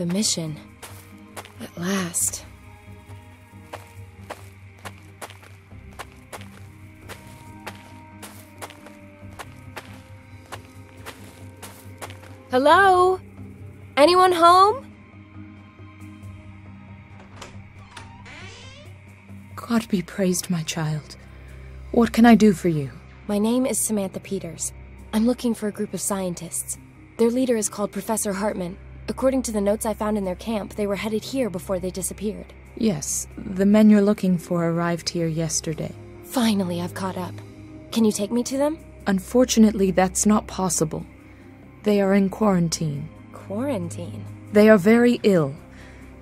The mission. At last. Hello? Anyone home? God be praised, my child. What can I do for you? My name is Samantha Peters. I'm looking for a group of scientists. Their leader is called Professor Hartman. According to the notes I found in their camp, they were headed here before they disappeared. Yes, the men you're looking for arrived here yesterday. Finally, I've caught up. Can you take me to them? Unfortunately, that's not possible. They are in quarantine. Quarantine? They are very ill.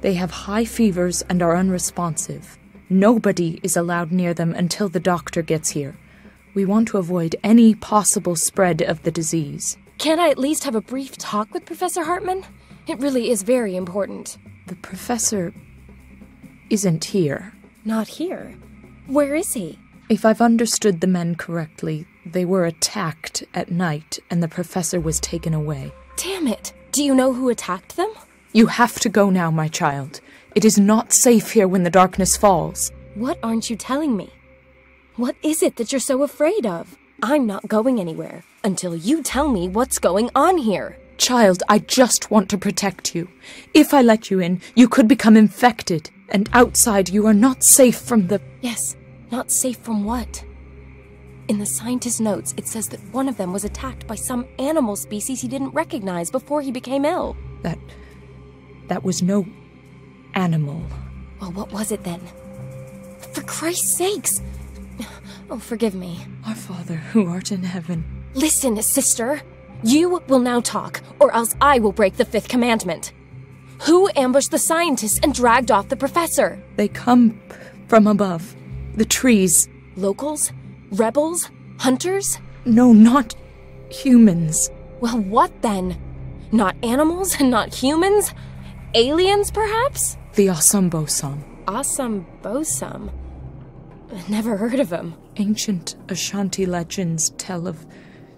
They have high fevers and are unresponsive. Nobody is allowed near them until the doctor gets here. We want to avoid any possible spread of the disease. Can't I at least have a brief talk with Professor Hartman? It really is very important. The professor isn't here. Not here? Where is he? If I've understood the men correctly, they were attacked at night and the professor was taken away. Damn it! Do you know who attacked them? You have to go now, my child. It is not safe here when the darkness falls. What aren't you telling me? What is it that you're so afraid of? I'm not going anywhere until you tell me what's going on here. Child, I just want to protect you. If I let you in, you could become infected. And outside, you are not safe from the... Yes, not safe from what? In the scientist's notes, it says that one of them was attacked by some animal species he didn't recognize before he became ill. That was no animal. Well, what was it then? For Christ's sakes! Oh, forgive me. Our Father, who art in heaven. Listen, sister. You will now talk, or else I will break the fifth commandment. Who ambushed the scientists and dragged off the professor? They come from above. The trees. Locals? Rebels? Hunters? No, not humans. Well, what then? Not animals and not humans? Aliens, perhaps? The Asambosam. Asambosam? Never heard of him. Ancient Ashanti legends tell of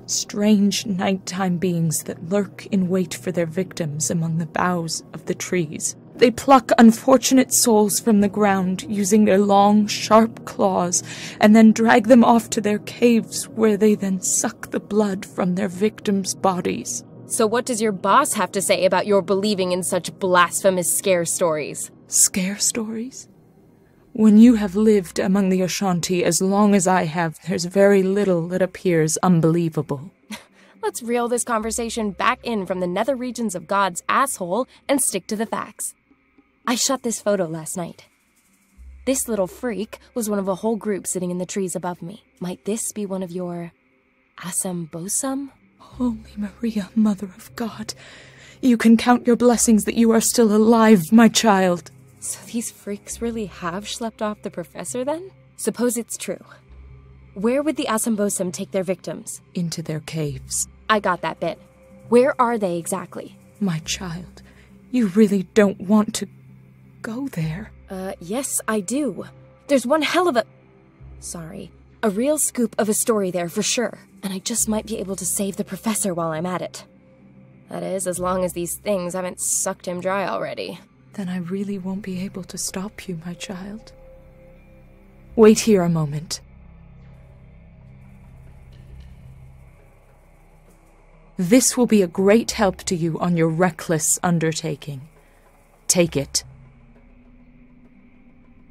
strange nighttime beings that lurk in wait for their victims among the boughs of the trees. They pluck unfortunate souls from the ground using their long, sharp claws and then drag them off to their caves where they then suck the blood from their victims' bodies. So what does your boss have to say about your believing in such blasphemous scare stories? Scare stories? When you have lived among the Ashanti as long as I have, there's very little that appears unbelievable. Let's reel this conversation back in from the nether regions of God's asshole and stick to the facts. I shot this photo last night. This little freak was one of a whole group sitting in the trees above me. Might this be one of your Asambosam? Holy Maria, Mother of God, you can count your blessings that you are still alive, my child. So these freaks really have schlepped off the professor, then? Suppose it's true. Where would the Asambosam take their victims? Into their caves. I got that bit. Where are they exactly? My child, you really don't want to go there. Yes, I do. There's one hell of a real scoop of a story there for sure. And I just might be able to save the professor while I'm at it. That is, as long as these things haven't sucked him dry already. Then I really won't be able to stop you, my child. Wait here a moment. This will be a great help to you on your reckless undertaking. Take it.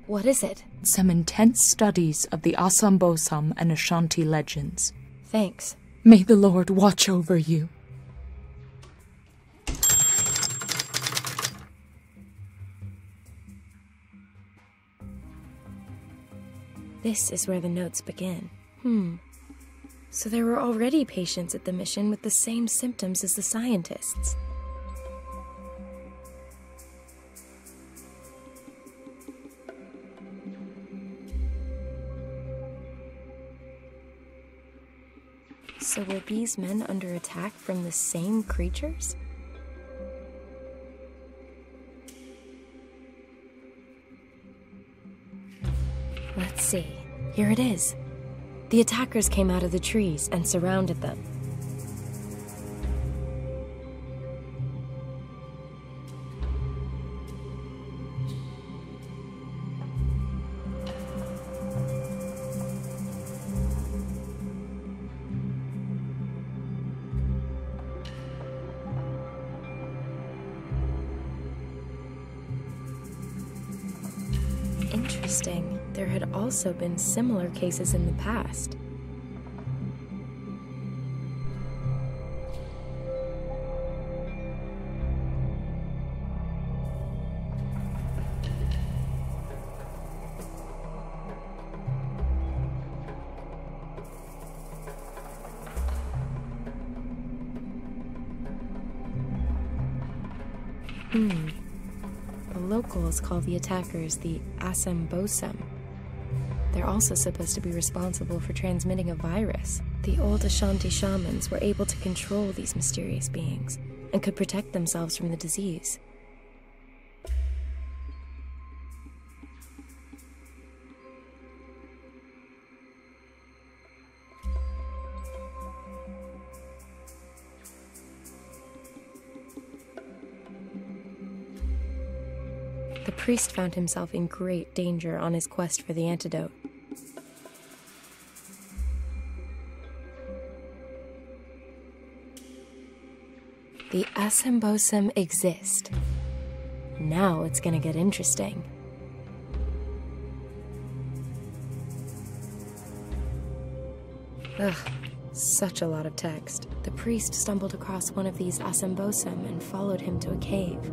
What is it? Some intense studies of the Asambosam and Ashanti legends. Thanks. May the Lord watch over you. This is where the notes begin. So there were already patients at the mission with the same symptoms as the scientists. So were these men under attack from the same creatures? Let's see. Here it is. The attackers came out of the trees and surrounded them. Interesting. There had also been similar cases in the past. The locals call the attackers the Asambosum. They're also supposed to be responsible for transmitting a virus. The old Ashanti shamans were able to control these mysterious beings and could protect themselves from the disease. The priest found himself in great danger on his quest for the antidote. The Asambosum exist. Now it's gonna get interesting. Ugh, such a lot of text. The priest stumbled across one of these Asambosum and followed him to a cave.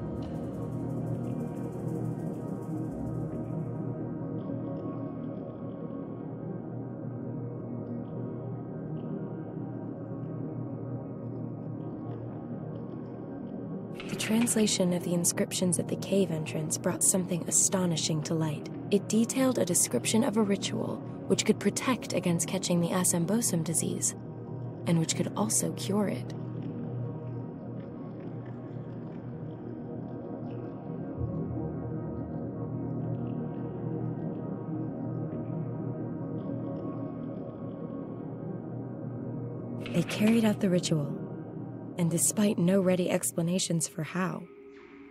The translation of the inscriptions at the cave entrance brought something astonishing to light. It detailed a description of a ritual which could protect against catching the Asambosum disease, and which could also cure it. They carried out the ritual, and despite no ready explanations for how,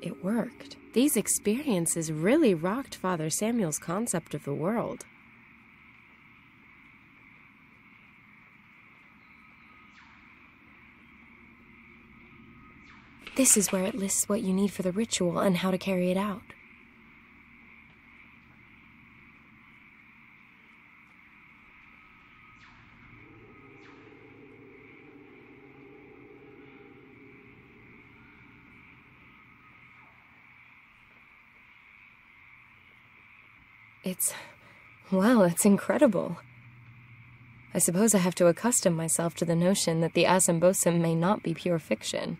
it worked. These experiences really rocked Father Samuel's concept of the world. This is where it lists what you need for the ritual and how to carry it out. It's incredible. I suppose I have to accustom myself to the notion that the Asambosum may not be pure fiction.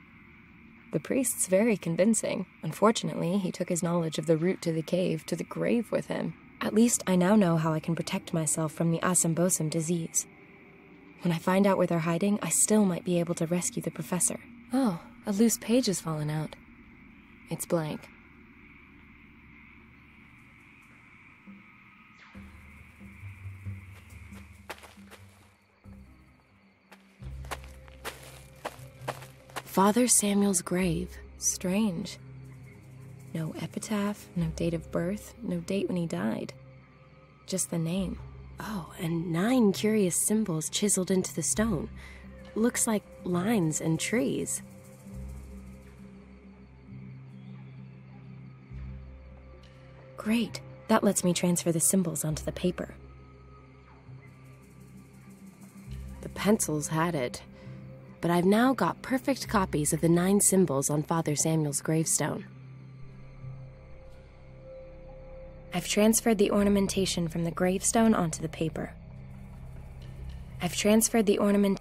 The priest's very convincing. Unfortunately, he took his knowledge of the route to the cave to the grave with him. At least I now know how I can protect myself from the Asambosum disease. When I find out where they're hiding, I still might be able to rescue the professor. Oh, a loose page has fallen out. It's blank. Father Samuel's grave. Strange. No epitaph, no date of birth, no date when he died. Just the name. Oh, and 9 curious symbols chiseled into the stone. Looks like lines and trees. Great. That lets me transfer the symbols onto the paper. The pencils had it. But I've now got perfect copies of the 9 symbols on Father Samuel's gravestone. I've transferred the ornamentation from the gravestone onto the paper. I've transferred the ornament...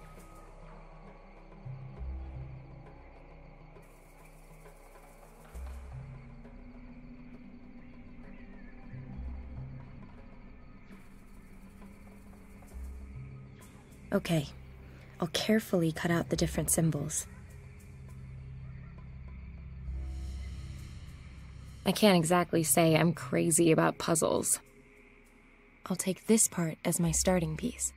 Okay. I'll carefully cut out the different symbols. I can't exactly say I'm crazy about puzzles. I'll take this part as my starting piece.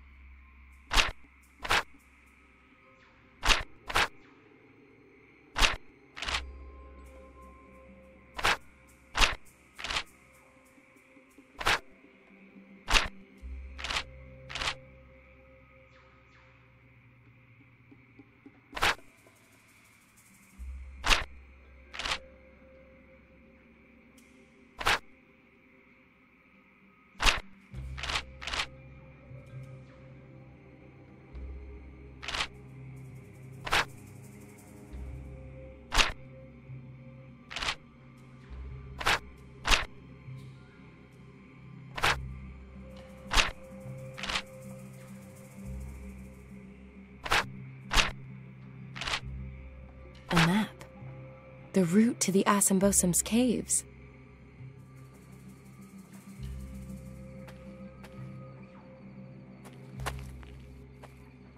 A map. The route to the Assambosum's caves.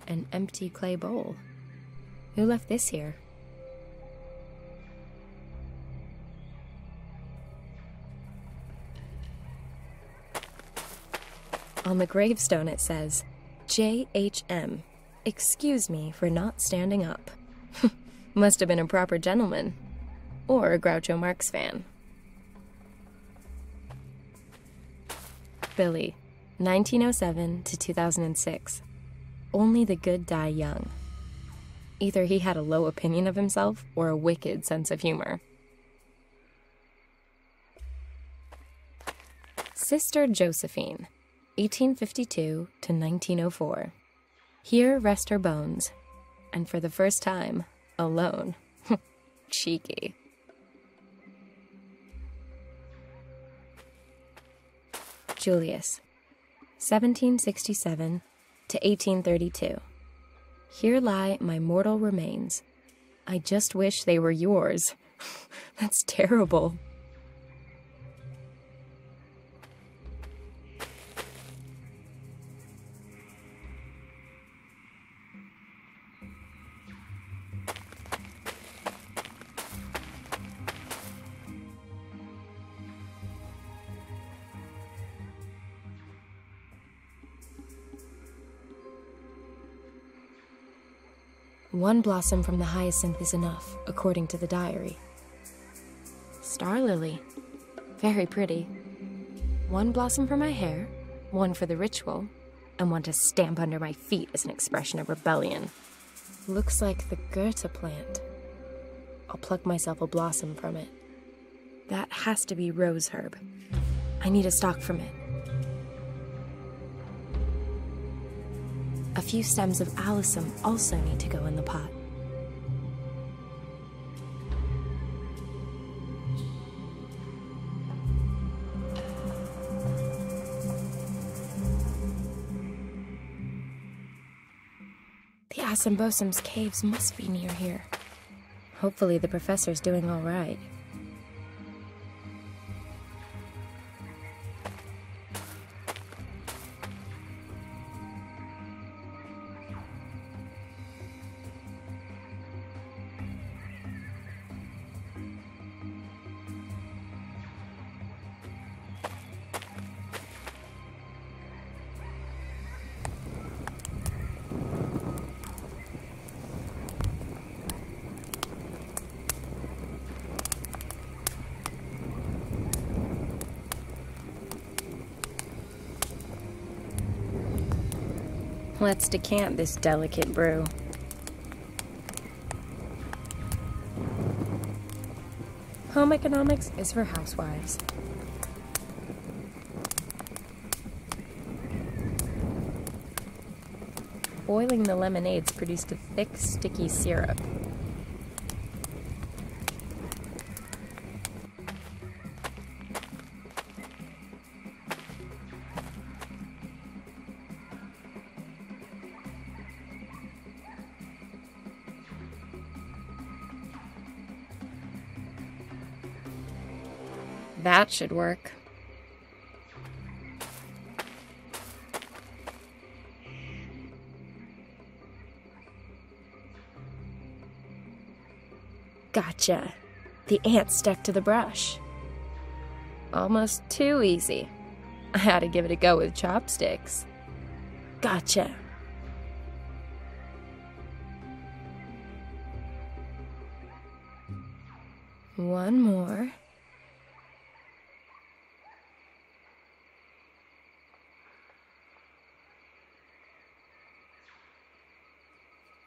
An empty clay bowl. Who left this here? On the gravestone it says, J.H.M. Excuse me for not standing up. Must have been a proper gentleman. Or a Groucho Marx fan. Billy, 1907 to 2006. Only the good die young. Either he had a low opinion of himself or a wicked sense of humor. Sister Josephine, 1852 to 1904. Here rest her bones, and for the first time, alone. Cheeky. Julius, 1767 to 1832. Here lie my mortal remains. I just wish they were yours. That's terrible. One blossom from the hyacinth is enough, according to the diary. Star lily. Very pretty. One blossom for my hair, one for the ritual, and one to stamp under my feet as an expression of rebellion. Looks like the Goethe plant. I'll pluck myself a blossom from it. That has to be rose herb. I need a stalk from it. A few stems of alyssum also need to go in the pot. The Assambosum's caves must be near here. Hopefully the professor's doing all right. Let's decant this delicate brew. Home economics is for housewives. Boiling the lemonades produced a thick, sticky syrup. That should work. Gotcha. The ant stuck to the brush. Almost too easy. I had to give it a go with chopsticks. Gotcha. One more.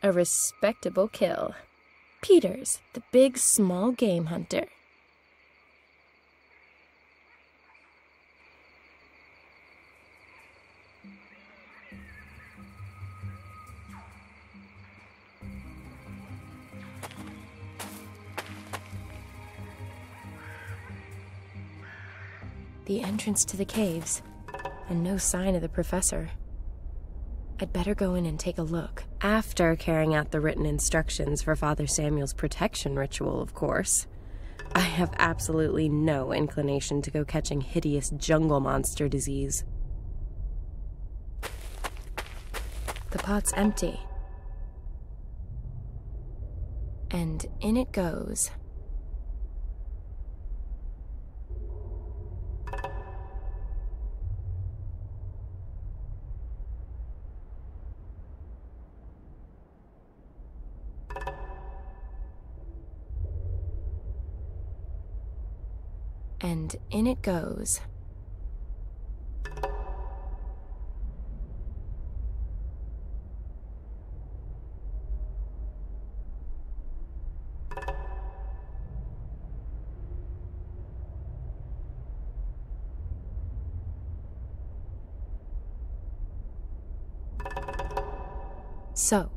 A respectable kill. Peters, the big small game hunter. The entrance to the caves, and no sign of the professor. I'd better go in and take a look. After carrying out the written instructions for Father Samuel's protection ritual, of course. I have absolutely no inclination to go catching hideous jungle monster disease. The pot's empty. And in it goes. And in it goes. So,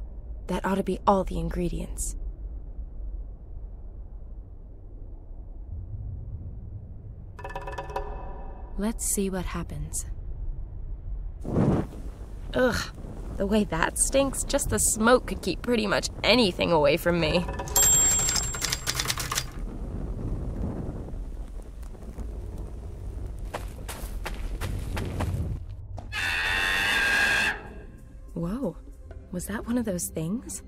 that ought to be all the ingredients. Let's see what happens. Ugh, the way that stinks, just the smoke could keep pretty much anything away from me. Whoa, was that one of those things?